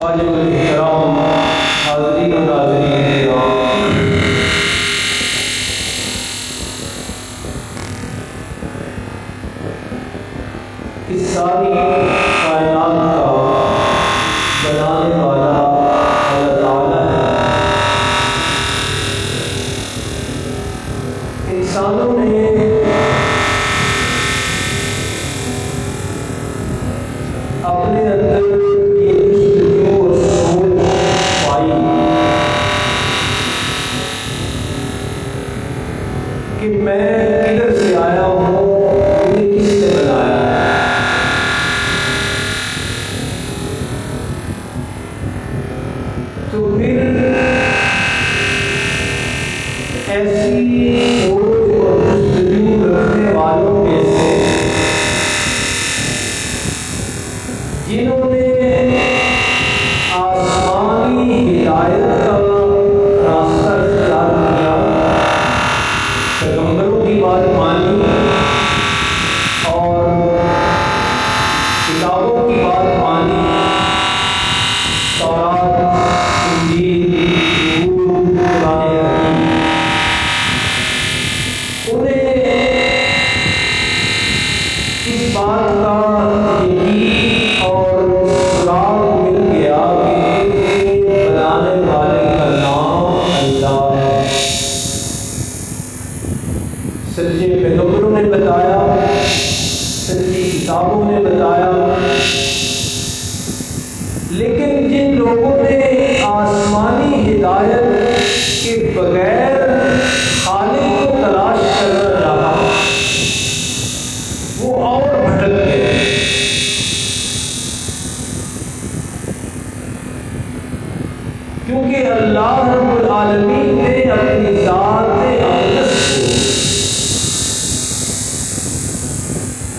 احترام حاضرین و ناظرین کرام، اس ساری کائنات کا بنانے والا اللہ تعالیٰ ہے۔ انسانوں نے اپنے اندر کہ میں کدھر سے آیا ہوں، مجھے کس نے بنایا ہے۔ تو پھر ایسی سوچ اور جستجو رکھنے والوں میں سے جنہوں نے آسمانی ہدایت کا راستہ اختیار کیا، پیغمبروں کی بات مانی اور کتابوں کی بات مانی، تورات، انجیل، زبور، قرآن حکیم، انہیں اس بات کا یقین اور سراغ مل گیا کہ بنانے والے کا نام اللہ ہے۔ سچے پیغمبروں نے بتایا، سچی کتابوں نے بتایا، لیکن جن لوگوں نے آسمانی ہدایت کے بغیر خالق کو تلاش کرنا چاہا، وہ اور بھٹک گئے۔ کیونکہ اللہ رب العالمین نے اپنی ذات اقدس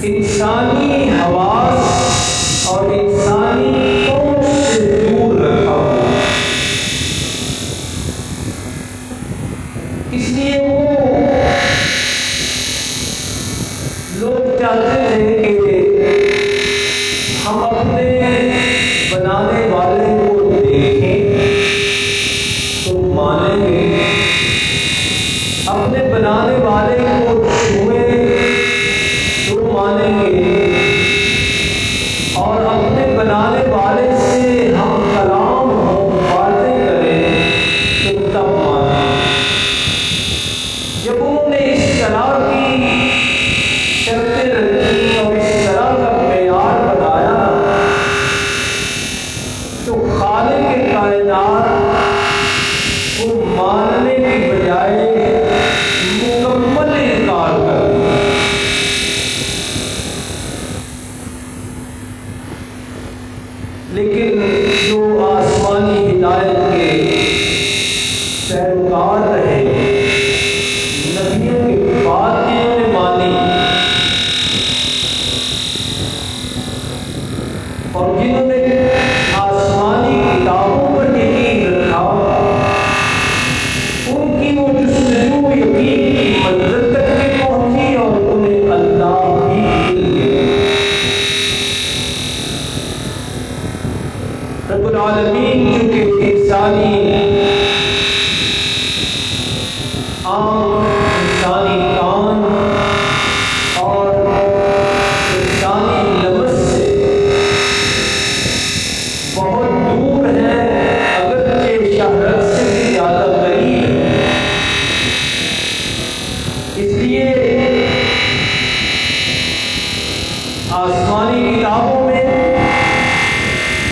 انسانی حواس اور انسانی سوچ سے دور رکھا ہوا، اس لیے وہ لوگ چاہتے تھے کہ ہم اپنے بنانے والے کو دیکھیں تو مانیں گے، اپنے بنانے والے کو چھوئیں تو مانیں گے، اور اپنے بنانے والے سے ہم کلام ہوں، باتیں کریں تو تب مانیں گے۔ جب انہوں نے اس طرح کی شرطیں رکھی اور اس طرح کا معیار بنایا تو خالق کائنات کو ماننے کی بجائے مکمل انکار کر دیا۔ لیکن جو آسمانی ہدایت کے پیروکار رہے، نبیوں کی بات جنہوں نے مانی اور جنہوں نے آسمانی کتابوں پر یقین رکھا، ان کی وہ جستجو یقین کی منزل تک بھی پہنچی اور انہیں اللہ بھی مل گئے۔ رب العالمین چونکہ انسانی آنکھ، انسانی کان اور انسانی لمس سے بہت دور ہے، اگرچہ شہرت سے بھی زیادہ قریب ہے، اس لیے آسمانی کتابوں میں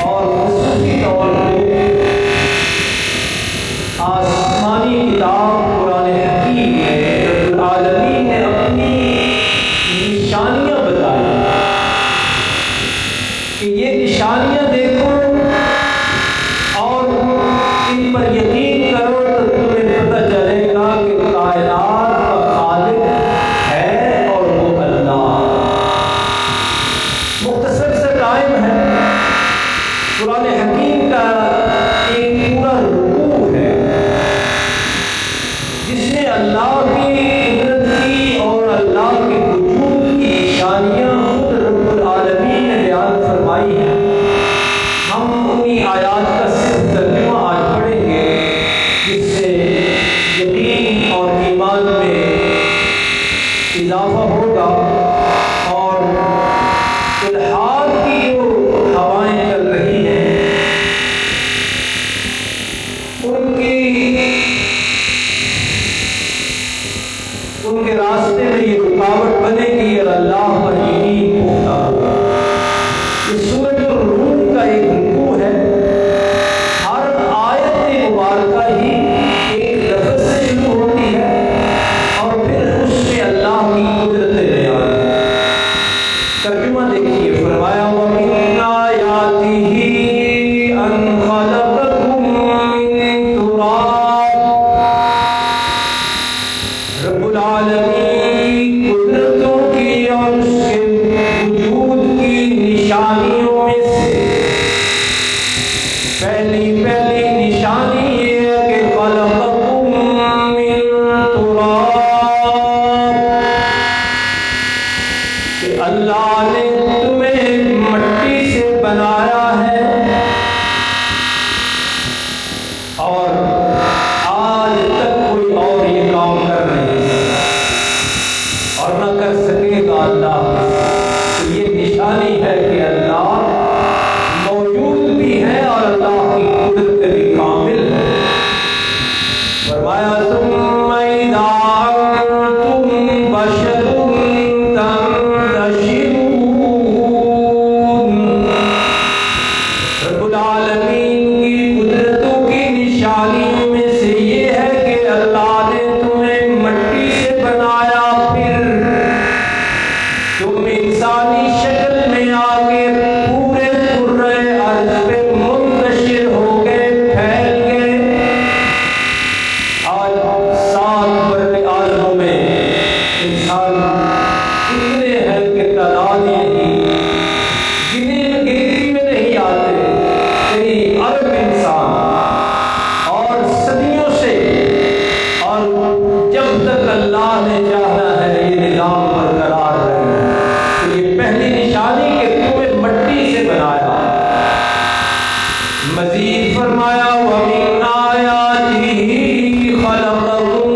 اور خصوصی طور پہ آسمانی کتاب قرآن حکیم میں رب العالمین نے اپنی نشانیاں بتائی کہ یہ نشانیاں دیکھو اور ان پر یقین کرو تو تمہیں پتہ چلے گا کہ کائنات کا خالق ہے اور وہ اللہ۔ مختصر سے ٹائم ہے، قرآن حکیم کا ایک پورا رکوع ہے جس میں اللہ کی قدرت کی اور اللہ کے وجود کی نشانیاں خود رب العالمین نے بیان فرمائی ہیں۔ ہم انہی آیات خلقكم من تراب. رب العالمین کی قدرتوں کی اور اس کے وجود کی نشانیوں میں سے پہلی نشانی یہ ہے کہ خلقکم من تراب، کہ اللہ نے تمہیں مٹی سے بنایا ہے، اور آج تک کوئی اور یہ کام کر نہیں سکا اور نہ کر سکے گا اللہ. تو یہ نشانی ہے کہ اللہ موجود بھی ہے اور اللہ کی قدرت بھی کامل ہے. فرمایا ثم اذا انتم بشر رب العالمین کی قدرتوں کی نشانیوں میں سے یہ ہے کہ اللہ نے تمہیں مٹی سے بنایا، پھر تم انسانی شکل میں آ کے پورے کرۂ ارض پہ منتشر ہو گئے، پھیل گئے. آج 7 برے اعظموں میں انسان کتنے ہیں کہ تعداد گنتی میں نہیں آتے، کئی ارب انسان، اور صدیوں سے، اور جب تک اللہ نے چاہا ہے یہ نظام برقرار رہے. تو یہ پہلی نشانی کہ تمہیں مٹی سے بنایا. مزید فرمایا وَمِنْ آيَاتِهِ خَلَقَكُم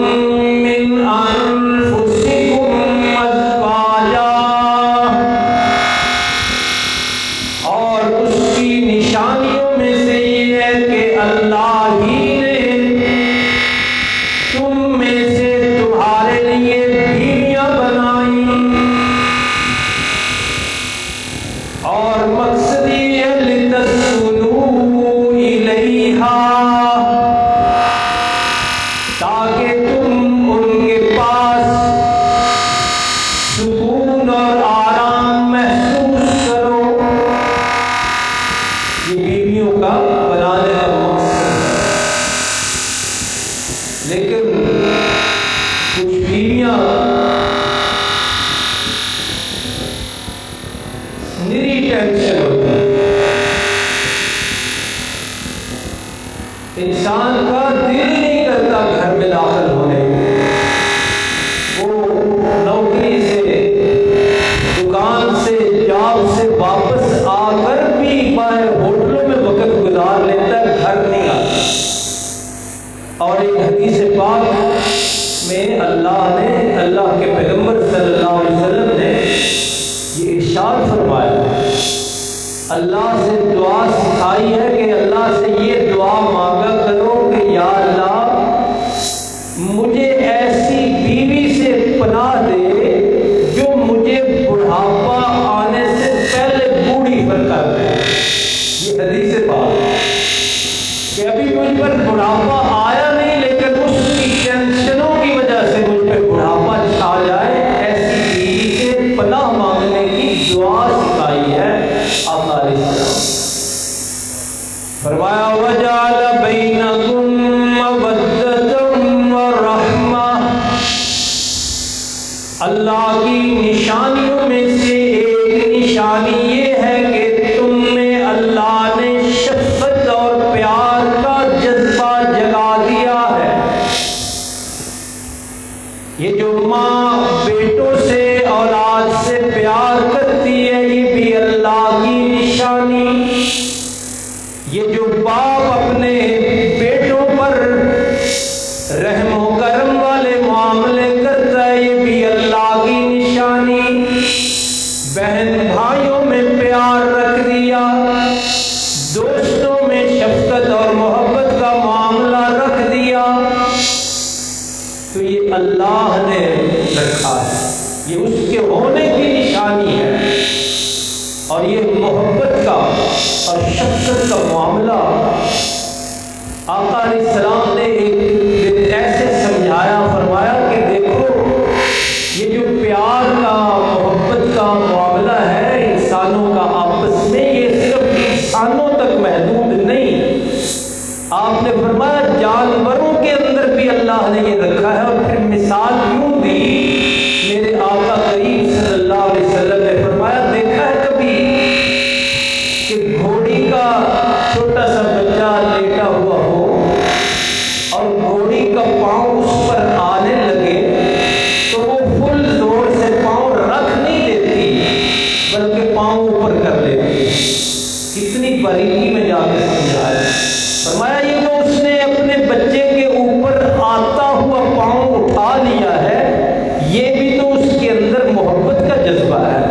مِّنْ أَنفُسِكُمْ أَزْوَاجًا، اور اس کی نشانیوں میں سے یہ ہے کہ اللہ ہی نے تم میں سے تمہارے لیے بیویاں بنائیں، اور مقصد یہ ہے لِتَسْكُنُوا إِلَيْهَا، تاکہ تم ان کے پاس سکون اور آرام محسوس کرو. یہ بیویوں کا بنانے کا مقصد ہے. لیکن کچھ بیویاں نری ٹینشن ہوتی ہے. انسان کا دل نہیں کرتا گھر میں داخل ہونے، وہ نوکری سے، دکان سے، جاب سے واپس آ کر بھی باہر ہوٹلوں میں وقت گزار لیتا ہے، گھر نہیں آتا. اور ایک حدیث پاک میں اللہ کے پیغمبر صلی اللہ علیہ وسلم نے یہ ارشاد فرمایا، اللہ سے دعا سکھائی ہے کہ اللہ سے یہ دعا مانگا کرو کہ یا اللہ مجھے ایسی بیوی سے پناہ دے جو مجھے بڑھاپا آنے سے پہلے بوڑھی پر کر دے. یہ حدیث پاک کہ ابھی مجھ پر بڑھاپا آیا نہیں، لیکن اس کی ٹینشنوں کی وجہ سے مجھ پہ بڑھاپا چھا جائے، ایسی بیوی سے پناہ مانگنے کی دعا سکھائی ہے آقا علیہ السلام. فرمایا وَجَعَلَ بَيْنَكُم مَّوَدَّةً وَرَحْمَةً، اللہ کی نشانیوں میں سے ایک نشانی یہ ہے کہ تم میں اللہ نے شفقت اور پیار کا جذبہ جگا دیا ہے. یہ جو ماں بیٹوں سے، اولاد سے پیار کرتی ہے، یہ بھی اللہ کی نشانی. یہ جو باپ اپنے بیٹوں پر رحم و کرم والے معاملے کرتا ہے، یہ بھی اللہ کی نشانی. بہن بھائیوں میں پیار رکھ دیا، دوستوں میں شفقت اور محبت کا معاملہ رکھ دیا، تو یہ اللہ نے رکھا ہے، یہ اس کے ہونے کی نشانی ہے. اور یہ محبت کا اور شفقت کا معاملہ آقا علیہ السلام نے ایک دن ایسے سمجھایا، فرمایا کہ دیکھو یہ جو پیار کا، محبت کا معاملہ ہے انسانوں کا آپس میں، یہ صرف انسانوں تک محدود نہیں، آپ نے فرمایا جانوروں کے اندر بھی اللہ نے یہ رکھا ہے، اور پھر مثال یوں دی، میرے آقا کریم صلی اللہ علیہ وسلم نے فرمایا دیکھا ہے کبھی کہ گھوڑی کا چھوٹا سا بچہ لیٹا ہوا ہو اور گھوڑی کا پاؤں اس پر آنے لگے تو وہ فل زور سے پاؤں رکھ نہیں دیتی بلکہ پاؤں اوپر کر لیتی؟ کتنی باریکی میں جا کے سمجھایا۔ فرمایا یہ جو اس نے اپنے بچے کے اوپر آتا ہوا پاؤں اٹھا لیا ہے، یہ بھی تو اس کے اندر محبت کا جذبہ ہے۔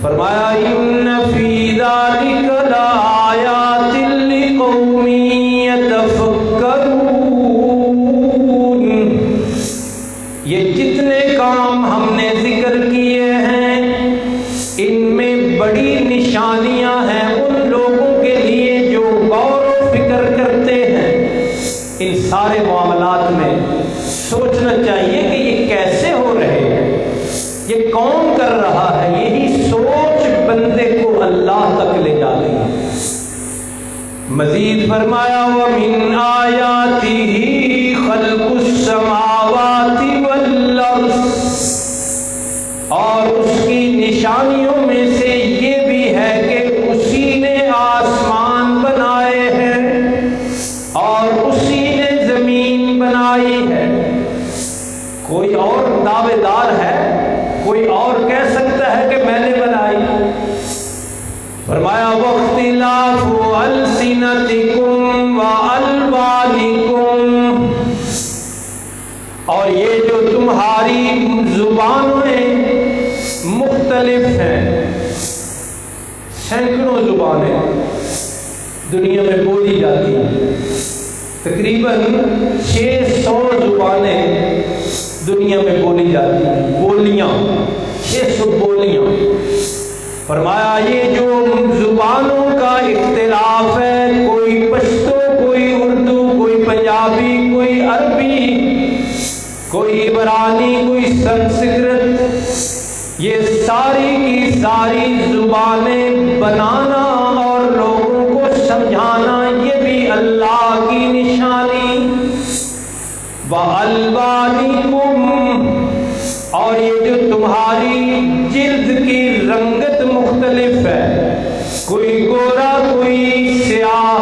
فرمایا ان فی ذلک لآیات لقوم یتفکرون، یہ جتنے کام ہم نے ذکر کیے ہیں ان میں بڑی نشانیاں ہیں ان لوگوں کے لیے جو غور و فکر کرتے ہیں۔ ان سارے معاملات میں سوچنا چاہیے کہ یہ کیسے ہو رہے ہیں، یہ کون کر رہا ہے۔ یہی سوچ بندے کو اللہ تک لے جاتی ہے۔ مزید فرمایا وَمِنْ آیَاتِهِ خَلْقُ السَّمَاوَاتِ وَالْأَرْضِ، اور اس کی نشانیوں میں سے یہ بھی ہے کہ اسی نے آسمان بنائے ہیں اور اسی نے زمین بنائی ہے۔ کوئی اور دعوے دار ہے؟ کوئی اور کہہ سکتا ہے کہ میں نے بنائی؟ فرمایا وَاخْتِلَافُ أَلْسِنَتِكُمْ وَأَلْوَانِكُمْ، اور یہ جو تمہاری زبانیں مختلف ہیں، سینکڑوں زبانیں دنیا میں بولی جاتی ہیں، تقریباً 600 زبانیں دنیا میں بولی جاتی ہیں، بولیاں 600 بولیاں۔ فرمایا یہ جو زبانوں کا اختلاف ہے، کوئی پشتو، کوئی اردو، کوئی پنجابی، کوئی عربی، کوئی عبرانی، کوئی سنسکرت، یہ ساری کی ساری زبانیں بنانا اور لوگوں کو سمجھانا یہ بھی اللہ کی نشانی۔ وَأَلْوَانِكُمْ، اور یہ جو تمہاری جلد کی رنگت مختلف ہے، کوئی گورا، کوئی سیاہ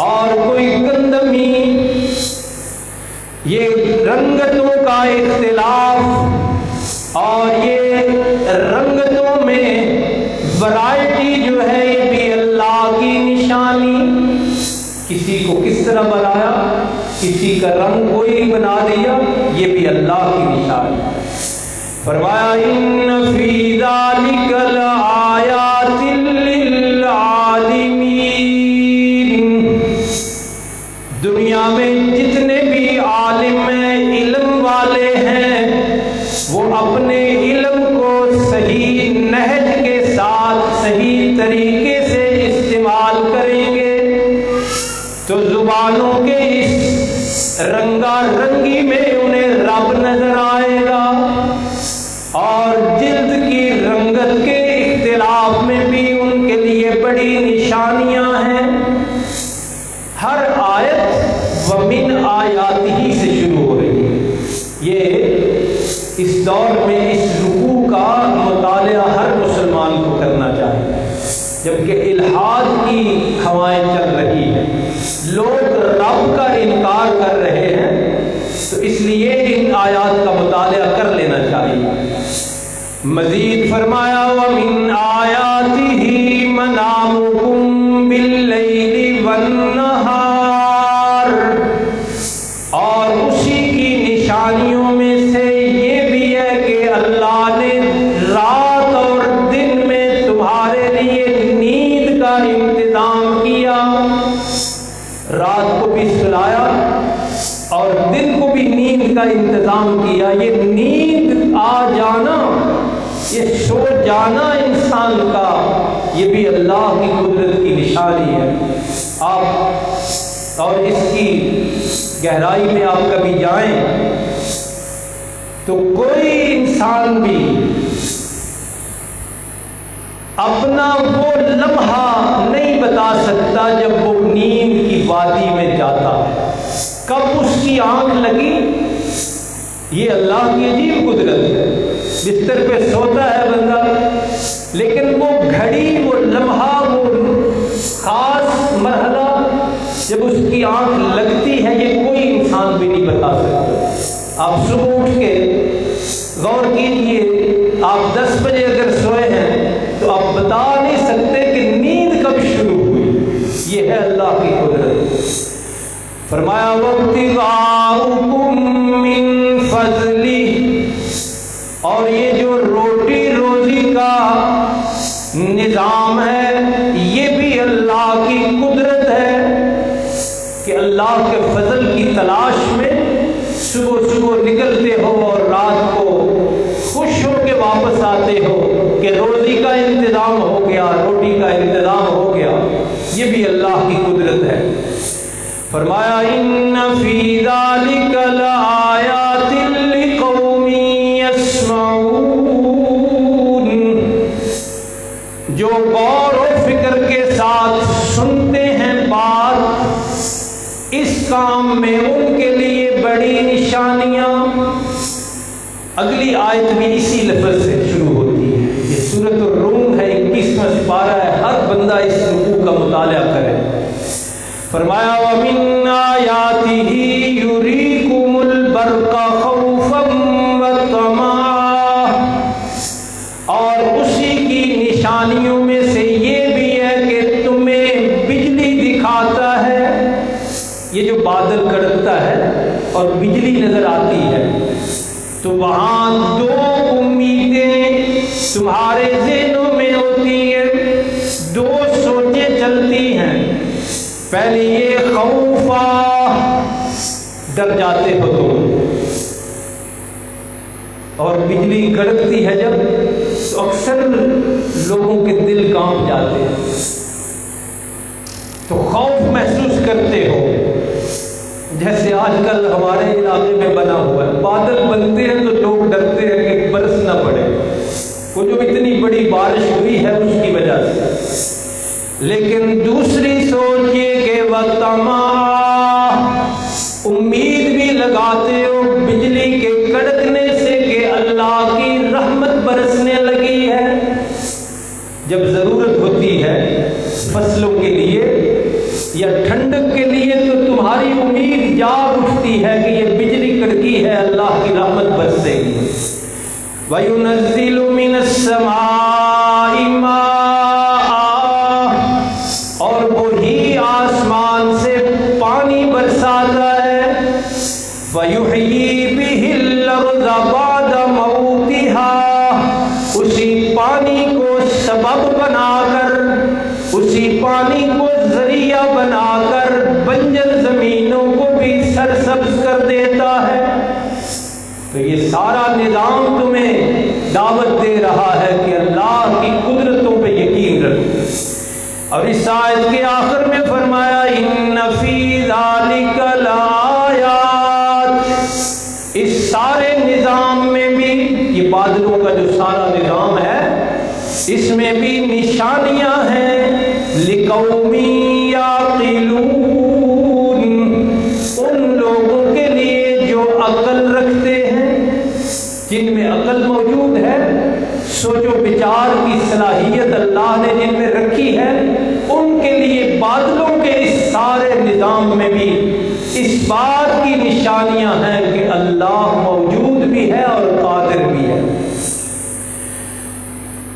اور کوئی گندمی، یہ رنگتوں کا اختلاف اور یہ رنگتوں میں ورائٹی جو ہے یہ بھی اللہ کی نشانی۔ کسی کو کس طرح بنایا، کسی کا رنگ کوئی بنا دیا، یہ بھی اللہ کی نشانی۔ فرمایا ان فی ذلک لآیات للعالمین، دنیا میں جتنے بھی عالم ہیں، علم والے ہیں، وہ اپنے علم کو صحیح نہج کے ساتھ صحیح طریقے سے استعمال کریں گے تو زبانوں کے اس رنگا رنگی میں انہیں رب نظر آئے گا، اور جلد کی رنگت کے اختلاف میں بھی ان کے لیے بڑی نشانیاں ہیں۔ ہر آیت وَمِنْ آیَاتِهِ سے شروع ہو رہی ہے۔ یہ اس دور میں اس رکوع کا مطالعہ ہر مسلمان کو کرنا چاہیے، جبکہ الحاد کی ہوائیں چل رہی ہیں، لوگ رب کا انکار کر رہے ہیں، تو اس لیے ان آیات کا مطالعہ کر لینا چاہیے۔ مزید فرمایا وَمِنْ آیَاتِهِ مَنَامُكُمْ بِاللَّيْلِ وَالنَّهَارِ، اور اسی کی نشانیوں میں سے یہ بھی ہے کہ اللہ نے رات اور دن میں تمہارے لیے نیند کا انتظام کیا، رات کو بھی سلایا اور دن کو بھی نیند کا انتظام کیا۔ یہ نیند آ جانا، یہ سو جانا انسان کا، یہ بھی اللہ کی قدرت کی نشانی ہے۔ آپ اور اس کی گہرائی میں آپ کبھی جائیں تو کوئی انسان بھی اپنا وہ لمحہ نہیں بتا سکتا جب وہ نیند اللہ کی عجیب قدرت ہے۔ بستر پہ سوتا ہے بندہ، لیکن وہ گھڑی، وہ لمحہ، وہ خاص مرحلہ جب اس کی آنکھ لگتی ہے، یہ کوئی انسان بھی نہیں بتا سکتا۔ آپ صبح اٹھ کے غور کیجئے، آپ 10 بجے اگر سوئے ہیں تو آپ بتا نہیں سکتے کہ نیند کب شروع ہوئی۔ یہ ہے اللہ کی قدرت۔ فرمایا وَابْتِغَاؤُكُم مِّن فَضْلِهِ، اور یہ جو روٹی روزی کا نظام ہے یہ بھی اللہ کی قدرت ہے کہ اللہ کے فضل کی تلاش میں صبح صبح نکلتے ہو اور رات کو خوش ہو کے واپس آتے ہو کہ روزی کا انتظام ہو گیا، روٹی کا انتظام ہو گیا، یہ بھی اللہ کی قدرت ہے۔ فرمایا ان فی ذلک لآیات لقوم یسمعون، جو غور و فکر کے ساتھ سنتے ہیں بات، اس کام میں ان کے لیے بڑی نشانیاں۔ اگلی آیت بھی اسی لفظ سے شروع ہوتی ہے۔ یہ سورۃ الروم ہے، 21واں سپارہ ہے، ہر بندہ اس رکوع کا مطالعہ کرے۔ فرمایا وَمِنْ آیَاتِهِ يُرِيكُمُ الْبَرْقَ خَوْفًا وَطَمَعًا، اور اسی کی نشانیوں میں سے یہ بھی ہے کہ تمہیں بجلی دکھاتا ہے۔ یہ جو بادل کڑکتا ہے اور بجلی نظر آتی ہے تو وہاں دو امیدیں تمہارے ذہنوں میں ہوتی ہیں، دو سوچیں چلتی ہیں۔ پہلے یہ خوفا، ڈر جاتے ہو تم، اور بجلی کڑکتی ہے جب تو اکثر لوگوں کے دل کانپ جاتے ہیں، تو خوف محسوس کرتے ہو۔ جیسے آج کل ہمارے علاقے میں بنا ہوا ہے، بادل بنتے ہیں تو لوگ ڈرتے ہیں کہ برس نہ پڑے، وہ جو اتنی بڑی بارش ہوئی ہے اس کی وجہ سے۔ لیکن دوسری سوچ یہ کہ وَطَمَعًا، امید بھی لگاتے ہو بجلی کے کڑکنے سے کہ اللہ کی رحمت برسنے لگی ہے۔ جب ضرورت ہوتی ہے فصلوں کے لیے یا ٹھنڈک کے لیے تو تمہاری امید جاگ اٹھتی ہے کہ یہ بجلی کڑکی ہے، اللہ کی رحمت برسے گی۔ وَيُنَزِّلُ مِنَ السَّمَاءِ مَاءً، اور وہی آسمان سے پانی برساتا ہے۔ فَيُحْيِي بِهِ الْأَرْضَ بَعْدَ مَوْتِهَا، اسی پانی کو سبب بنا کر، اسی پانی کو ذریعہ بنا کر بنجر زمینوں کو بھی سرسبز کر دیتا ہے۔ تو یہ سارا نظام تمہیں دعوت دے رہا ہے کہ اللہ کی قدرتوں پہ یقین رکھو۔ اور اس آیت کے آخر میں فرمایا ان فی ذالک لآیات، اس سارے نظام میں بھی، یہ بادلوں کا جو سارا نظام ہے اس میں بھی نشانیاں ہیں، لقوم یعقلون، ان لوگوں کے لیے جو عقل رکھتے ہیں، جن میں عقل موجود ہے، سوچ و بچار کی صلاحیت اللہ نے جن میں رکھی ہے، ان کے لیے بادلوں کے اس سارے نظام میں بھی اس بات کی نشانیاں ہیں کہ اللہ موجود بھی ہے اور قادر بھی ہے۔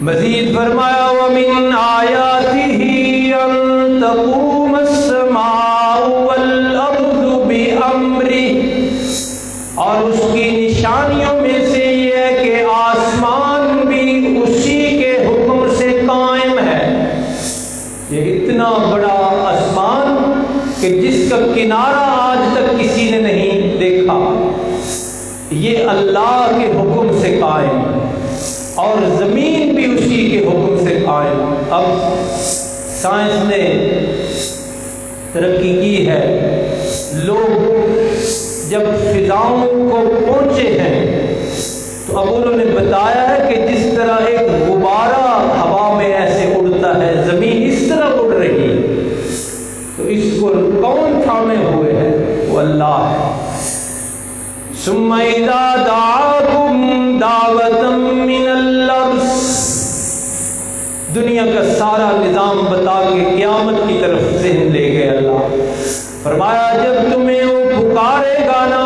مزید فرمایا وَمِنْ آیَاتِهِ أَن تَقُومَ السَّمَاءُ وَالْأَرْضُ بِأَمْرِهِ، اور اس کی نشانیوں میں سے یہ ہے کہ آسمان بھی اسی کے حکم سے قائم ہے۔ یہ اتنا بڑا آسمان کہ جس کا کنارہ آج تک کسی نے نہیں دیکھا، یہ اللہ کے حکم سے قائم ہے، اور زمین بھی اسی کے حکم سے قائم۔ اب سائنس نے ترقی کی ہے، لوگ جب فضاؤں کو پہنچے ہیں تو اب انہوں نے بتایا ہے کہ جس طرح ایک غبارہ ہوا میں ایسے اڑتا ہے، زمین اس طرح اڑ رہی ہے، تو اس کو کون تھامے ہوئے ہے؟ وہ اللہ ہے۔ ثم اذا دعاكم دعوة من الارض، دنیا کا سارا نظام بتا کے قیامت کی طرف ذہن لے گئے اللہ. فرمایا جب تمہیں وہ پکارے گا نا،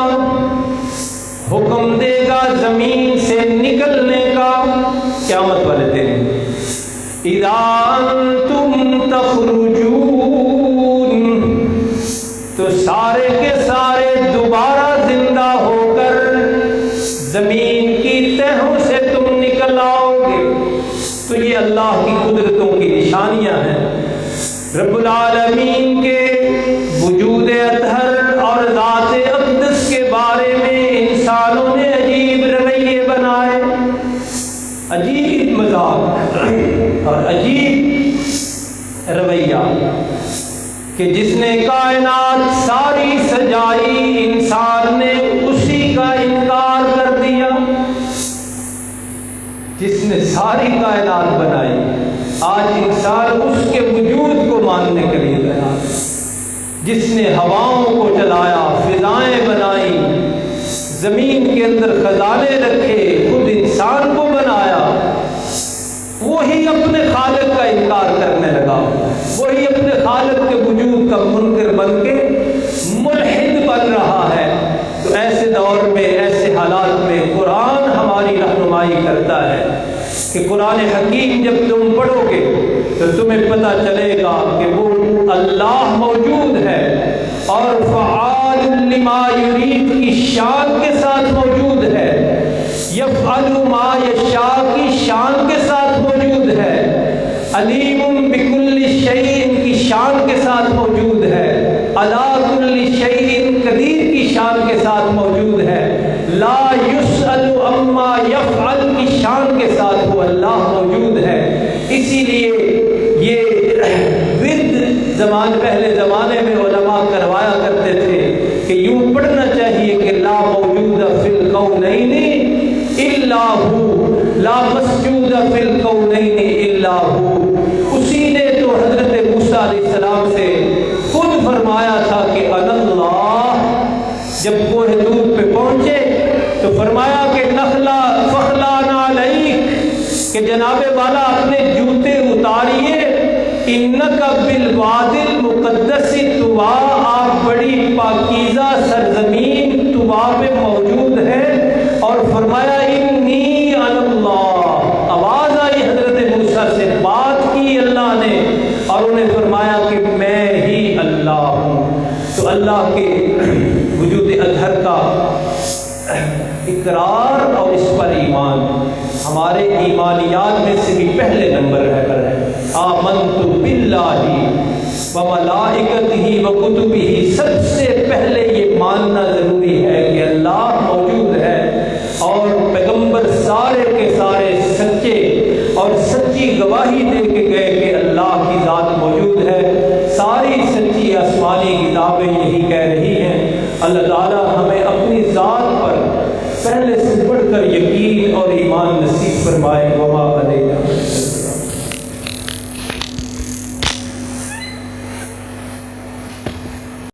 حکم دے گا زمین سے نکلنے کا قیامت والے دن، اذا انتم تخرجون، تو سارے کے سارے دوبارہ زندہ ہو کر زمین کی تہوں سے تم نکل آؤ گے. تو یہ اللہ کی قدرتوں کی نشانیاں ہیں. رب العالمین کے وجود اطہر اور ذات اقدس کے بارے میں انسانوں نے عجیب رویے بنائے، عجیب مذاق اور عجیب رویہ، کہ جس نے کائنات ساری سجائی انسان نے اسی کا انکار کر دیا. جس نے ساری کائنات بنائی آج انسان اس کے وجود کو ماننے کے لیے تیار. جس نے ہواؤں کو چلایا، فضائیں بنائی، زمین کے اندر خزانے رکھے، خود انسان کو بنایا، وہی اپنے خالق کا انکار کرنے لگا، وہی اپنے خالق کے وجود کا منکر بن کے ملحد بن رہا ہے. تو ایسے دور میں، ایسے حالات میں قرآن ہماری رہنمائی کرتا ہے کہ قرآن حکیم جب تم پڑھو گے تو تمہیں پتہ چلے گا کہ وہ اللہ موجود ہے اور فعال لما یرید کی شان کے ساتھ موجود ہے، یفعل ما یشاء کی شان کے ساتھ موجود ہے، علیم بکل شیء کی شان کے ساتھ موجود ہے، علی کل شیء قدیر کی شان کے ساتھ موجود ہے، لا یسأل عما یفعل کی شان کے ساتھ وہ اللہ موجود ہے. اسی لیے یہ پہلے زمانے میں علماء کروایا کرتے تھے کہ یوں پڑھنا چاہیے کہ لا موجود فی الکونین الا ہو، لا مسجود فی الکونین الا ہو. اسی نے تو حضرت موسیٰ علیہ السلام سے خود فرمایا تھا کہ انا اللہ. جب کوہ طور پہ پہنچے تو فرمایا کہ نخلا فخلا نعلیک، کہ جناب والا اپنے جوتے اتاریے، انک بالوادی المقدس طویٰ، آپ بڑی پاکیزہ سرزمین طویٰ میں موجود ہیں. اور فرمایا انی انا اللہ. آواز آئی حضرت موسیٰ سے، بات کی اللہ نے اور انہیں فرمایا کہ میں ہی اللہ ہوں. تو اللہ کے وجود اطہر کا اقرار اور اس پر ایمان ہمارے ایمانیات میں سے بھی پہلے نمبر پر ہے. آمنت باللہ وملائکتہ وکتبہ، سب سے پہلے یہ ماننا ضروری ہے کہ اللہ موجود ہے اور پیغمبر سارے کے سارے سچے اور سچی گواہی دے کے گئے کہ اللہ کی ذات موجود ہے. ساری سچی آسمانی کتابیں یہی کہہ رہی ہیں. اللہ تعالیٰ ہمیں اپنی ذات پر پہلے سے بڑھ کر یقین اور ایمان نصیب فرمائے. وما علینا.